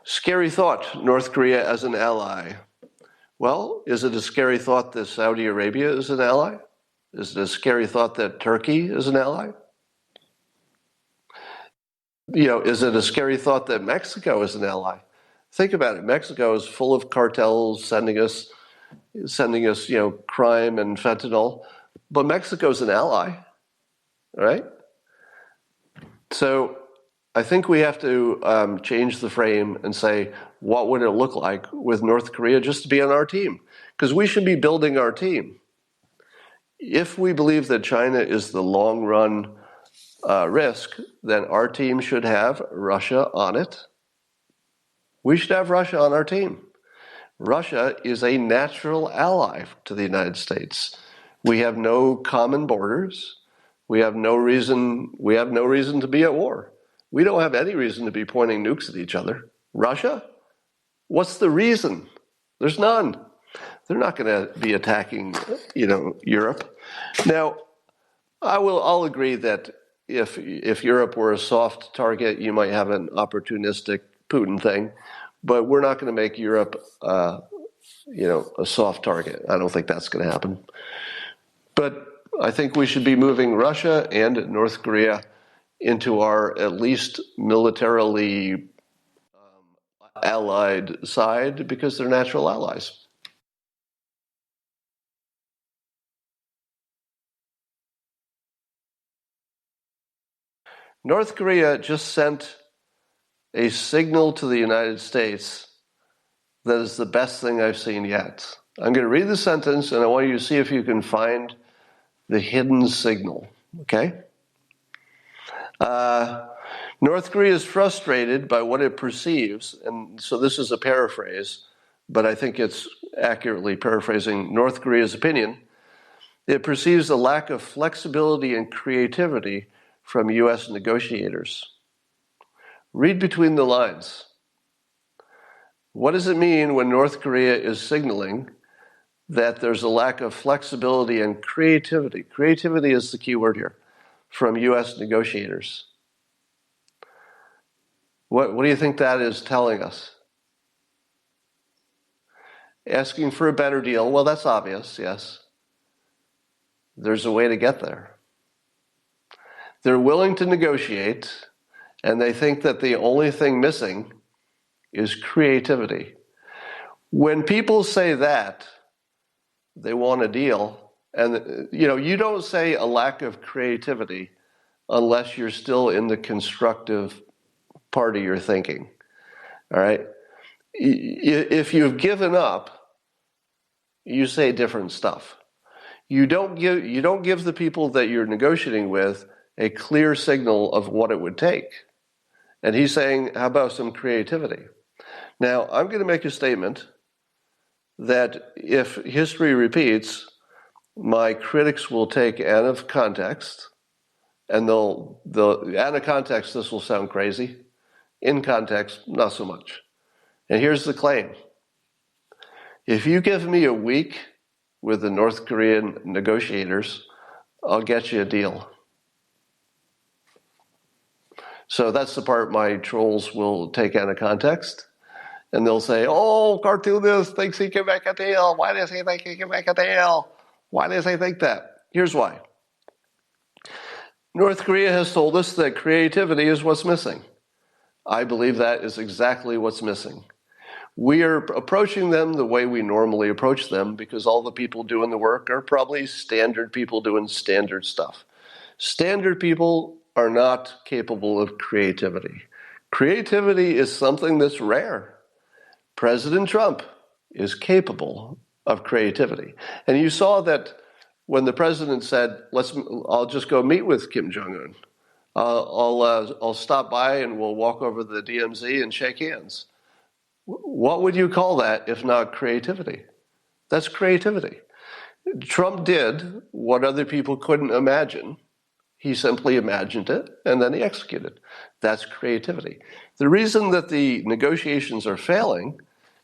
Scary thought, North Korea as an ally. Well, is it a scary thought that Saudi Arabia is an ally? Is it a scary thought that Turkey is an ally? Is it a scary thought that Mexico is an ally? Think about it. Mexico is full of cartels sending us, crime and fentanyl, but Mexico's an ally, right? So I think we have to change the frame and say, what would it look like with North Korea just to be on our team? Because we should be building our team. If we believe that China is the long-run risk, then our team should have Russia on it. We should have Russia on our team. Russia is a natural ally to the United States. We have no common borders. We have no reason to be at war. We don't have any reason to be pointing nukes at each other. Russia? What's the reason? There's none. They're not going to be attacking, Europe. Now, I'll agree that if Europe were a soft target, you might have an opportunistic Putin thing, but we're not going to make Europe, a soft target. I don't think that's going to happen. But I think we should be moving Russia and North Korea into our at least militarily allied side because they're natural allies. North Korea just sent a signal to the United States that is the best thing I've seen yet. I'm going to read the sentence, and I want you to see if you can find the hidden signal, okay? North Korea is frustrated by what it perceives, and so this is a paraphrase, but I think it's accurately paraphrasing North Korea's opinion. It perceives a lack of flexibility and creativity from U.S. negotiators. Read between the lines. What does it mean when North Korea is signaling that there's a lack of flexibility and creativity? Creativity is the key word here, from U.S. negotiators. What do you think that is telling us? Asking for a better deal. Well, that's obvious, yes. There's a way to get there. They're willing to negotiate, and they think that the only thing missing is creativity. When people say that, they want a deal. And, you don't say a lack of creativity unless you're still in the constructive part of your thinking. All right? If you've given up, you say different stuff. You don't give the people that you're negotiating with a clear signal of what it would take. And he's saying, how about some creativity? Now, I'm going to make a statement that if history repeats, my critics will take out of context, and they'll out of context, this will sound crazy. In context, not so much. And here's the claim. If you give me a week with the North Korean negotiators, I'll get you a deal. So that's the part my trolls will take out of context. And they'll say, oh, cartoonist thinks he can make a deal. Why does he think he can make a deal? Why does he think that? Here's why. North Korea has told us that creativity is what's missing. I believe that is exactly what's missing. We are approaching them the way we normally approach them because all the people doing the work are probably standard people doing standard stuff. Standard people are not capable of creativity. Creativity is something that's rare. President Trump is capable of creativity. And you saw that when the president said, I'll just go meet with Kim Jong-un. I'll stop by and we'll walk over to the DMZ and shake hands. What would you call that if not creativity? That's creativity. Trump did what other people couldn't imagine. He simply imagined it and then he executed. That's creativity. The reason that the negotiations are failing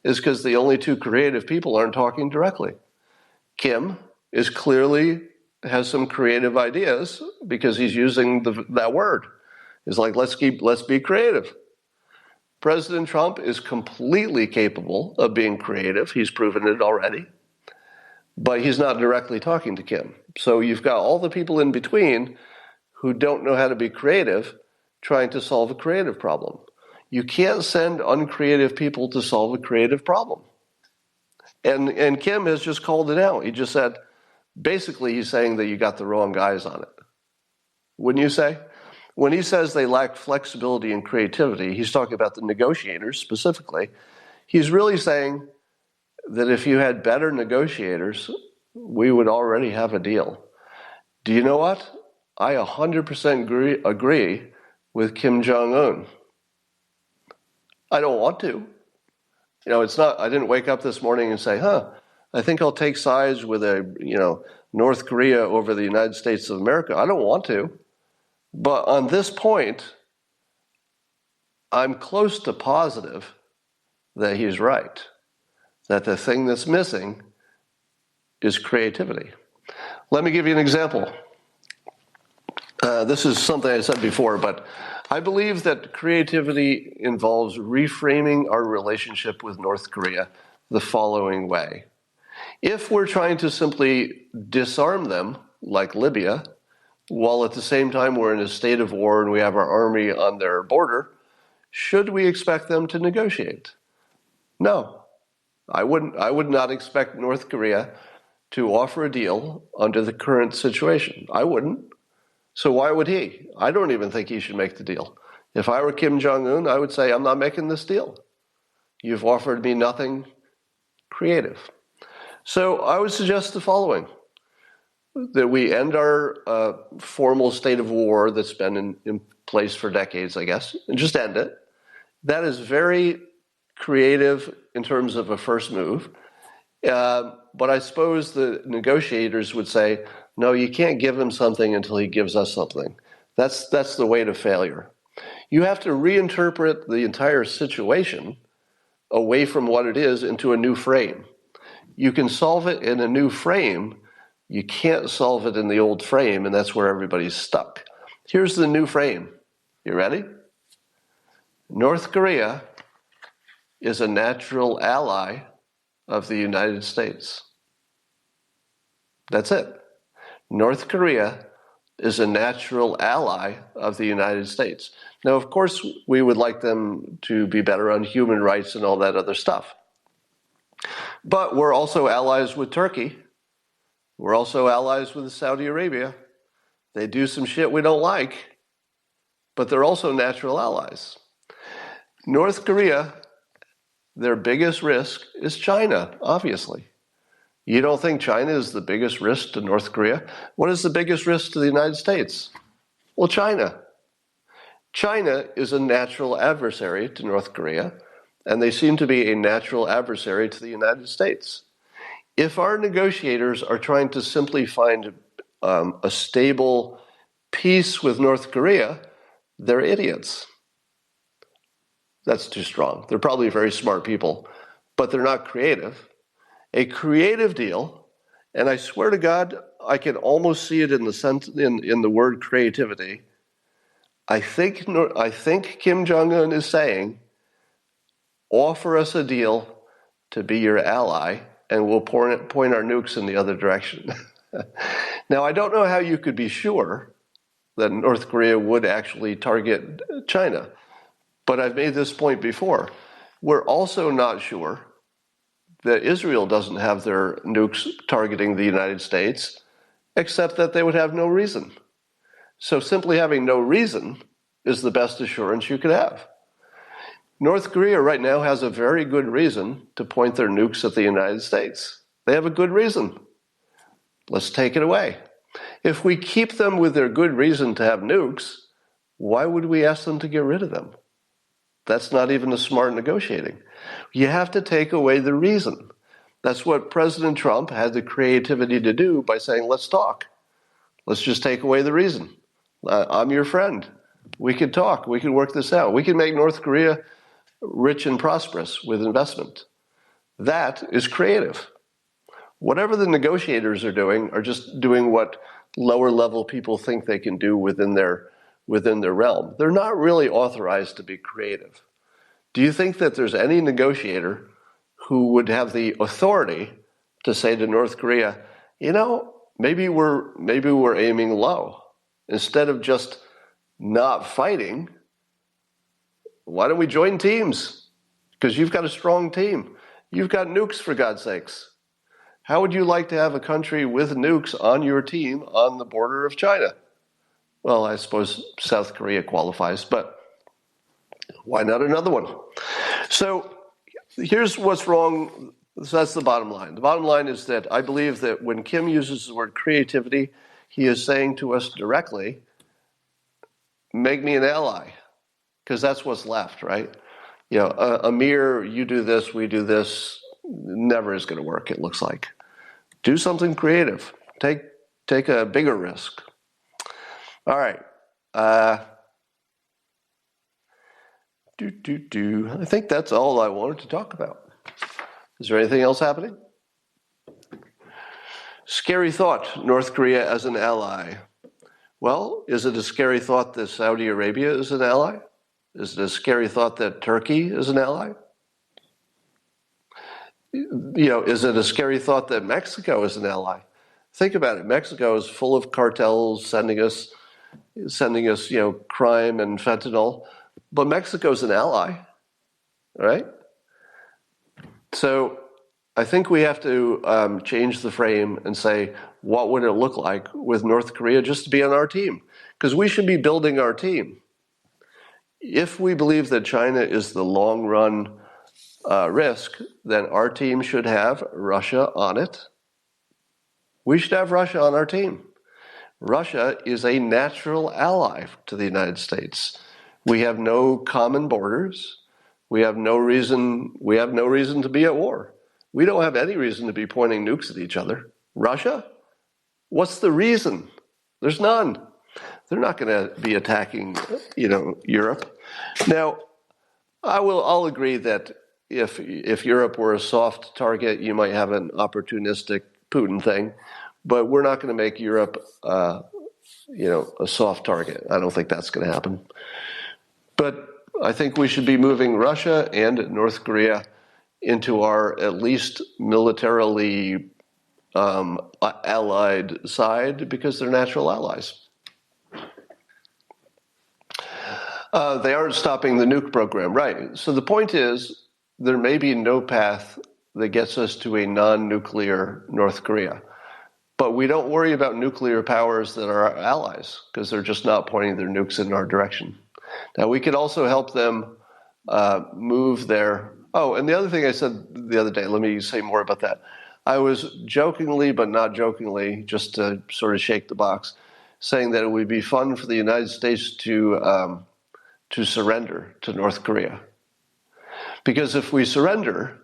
is because the only two creative people aren't talking directly. Kim is clearly has some creative ideas because he's using that word. It's like, let's be creative. President Trump is completely capable of being creative. He's proven it already. But he's not directly talking to Kim. So you've got all the people in between who don't know how to be creative trying to solve a creative problem. You can't send uncreative people to solve a creative problem. And Kim has just called it out. He just said, basically, he's saying that you got the wrong guys on it. Wouldn't you say? When he says they lack flexibility and creativity, he's talking about the negotiators specifically. He's really saying that if you had better negotiators, we would already have a deal. Do you know what? I 100% agree with Kim Jong-un. I don't want to. It's not, I didn't wake up this morning and say, I think I'll take sides with North Korea over the United States of America. I don't want to. But on this point, I'm close to positive that he's right, that the thing that's missing is creativity. Let me give you an example. This is something I said before, but I believe that creativity involves reframing our relationship with North Korea the following way. If we're trying to simply disarm them, like Libya, while at the same time we're in a state of war and we have our army on their border, should we expect them to negotiate? No, I would not expect North Korea to offer a deal under the current situation. I wouldn't. So why would he? I don't even think he should make the deal. If I were Kim Jong-un, I would say, I'm not making this deal. You've offered me nothing creative. So I would suggest the following, that we end our formal state of war that's been in place for decades, I guess, and just end it. That is very creative in terms of a first move. But I suppose the negotiators would say, no, you can't give him something until he gives us something. That's the way to failure. You have to reinterpret the entire situation away from what it is into a new frame. You can solve it in a new frame. You can't solve it in the old frame, and that's where everybody's stuck. Here's the new frame. You ready? North Korea is a natural ally of the United States. That's it. North Korea is a natural ally of the United States. Now, of course, we would like them to be better on human rights and all that other stuff. But we're also allies with Turkey. We're also allies with Saudi Arabia. They do some shit we don't like, but they're also natural allies. North Korea, their biggest risk is China, obviously. You don't think China is the biggest risk to North Korea? What is the biggest risk to the United States? Well, China. China is a natural adversary to North Korea, and they seem to be a natural adversary to the United States. If our negotiators are trying to simply find a stable peace with North Korea, they're idiots. That's too strong. They're probably very smart people, but they're not creative. A creative deal, and I swear to God, I can almost see it in the word creativity. I think Kim Jong-un is saying, offer us a deal to be your ally, and we'll point our nukes in the other direction. Now, I don't know how you could be sure that North Korea would actually target China, but I've made this point before. We're also not sure that Israel doesn't have their nukes targeting the United States, except that they would have no reason. So simply having no reason is the best assurance you could have. North Korea right now has a very good reason to point their nukes at the United States. They have a good reason. Let's take it away. If we keep them with their good reason to have nukes, why would we ask them to get rid of them? That's not even a smart negotiating. You have to take away the reason. That's what President Trump had the creativity to do by saying, let's talk. Let's just take away the reason. I'm your friend. We could talk. We could work this out. We can make North Korea rich and prosperous with investment. That is creative. Whatever the negotiators are just doing what lower level people think they can do within their realm. They're not really authorized to be creative. Do you think that there's any negotiator who would have the authority to say to North Korea, maybe we're aiming low. Instead of just not fighting, why don't we join teams? Because you've got a strong team. You've got nukes, for God's sakes. How would you like to have a country with nukes on your team on the border of China? Well, I suppose South Korea qualifies, but why not another one? So here's what's wrong. So that's the bottom line. The bottom line is that I believe that when Kim uses the word creativity, he is saying to us directly, make me an ally, because that's what's left, right? A mere you do this, we do this, never is going to work, it looks like. Do something creative. Take a bigger risk. All right. I think that's all I wanted to talk about. Is there anything else happening? Scary thought, North Korea as an ally. Well, is it a scary thought that Saudi Arabia is an ally? Is it a scary thought that Turkey is an ally? Is it a scary thought that Mexico is an ally? Think about it. Mexico is full of cartels sending us, crime and fentanyl, but Mexico's an ally, right? So I think we have to change the frame and say, what would it look like with North Korea just to be on our team? Because we should be building our team. If we believe that China is the long-run risk, then our team should have Russia on it. We should have Russia on our team. Russia is a natural ally to the United States. We have no common borders. We have no reason to be at war. We don't have any reason to be pointing nukes at each other. Russia? What's the reason? There's none. They're not going to be attacking, Europe. Now, I'll agree that if Europe were a soft target, you might have an opportunistic Putin thing, but we're not going to make Europe, a soft target. I don't think that's going to happen. But I think we should be moving Russia and North Korea into our at least militarily allied side because they're natural allies. They aren't stopping the nuke program, right? So the point is, there may be no path that gets us to a non-nuclear North Korea. But we don't worry about nuclear powers that are our allies because they're just not pointing their nukes in our direction. Now, we could also help them move their... Oh, and the other thing I said the other day, let me say more about that. I was jokingly, but not jokingly, just to sort of shake the box, saying that it would be fun for the United States to surrender to North Korea. Because if we surrender,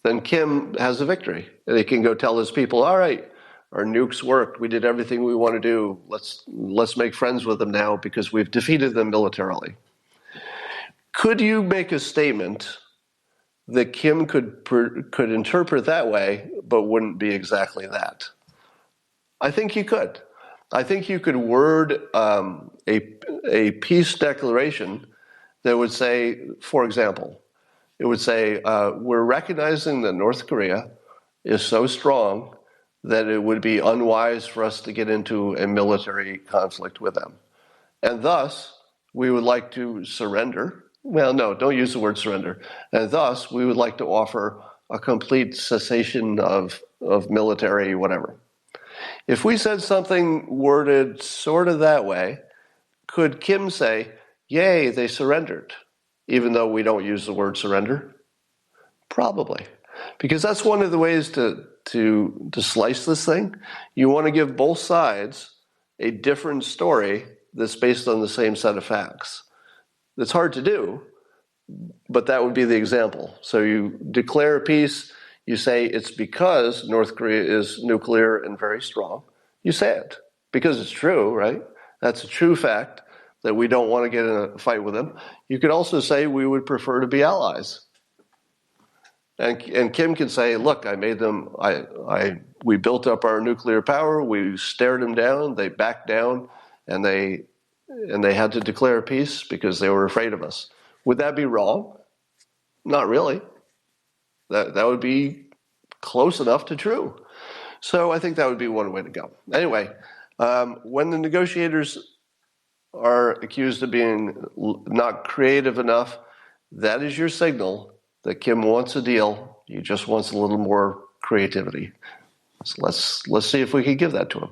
then Kim has a victory. And he can go tell his people, all right, our nukes worked. We did everything we want to do. Let's make friends with them now because we've defeated them militarily. Could you make a statement that Kim could interpret that way, but wouldn't be exactly that? I think you could. I think you could word a peace declaration that would say, for example, it would say, we're recognizing that North Korea is so strong that it would be unwise for us to get into a military conflict with them. And thus, we would like to surrender. Well, no, don't use the word surrender. And thus, we would like to offer a complete cessation of military whatever. If we said something worded sort of that way, could Kim say, yay, they surrendered, even though we don't use the word surrender? Probably. Because that's one of the ways to slice this thing. You want to give both sides a different story that's based on the same set of facts. It's hard to do, but that would be the example. So you declare peace, you say it's because North Korea is nuclear and very strong. You say it because it's true, right? That's a true fact that we don't want to get in a fight with them. You could also say we would prefer to be allies. And Kim can say, look, I made them, we built up our nuclear power, we stared them down, they backed down, and they had to declare peace because they were afraid of us. Would that be wrong? Not really. That would be close enough to true. So I think that would be one way to go. Anyway, when the negotiators are accused of being not creative enough, that is your signal that Kim wants a deal. He just wants a little more creativity. So let's see if we can give that to him.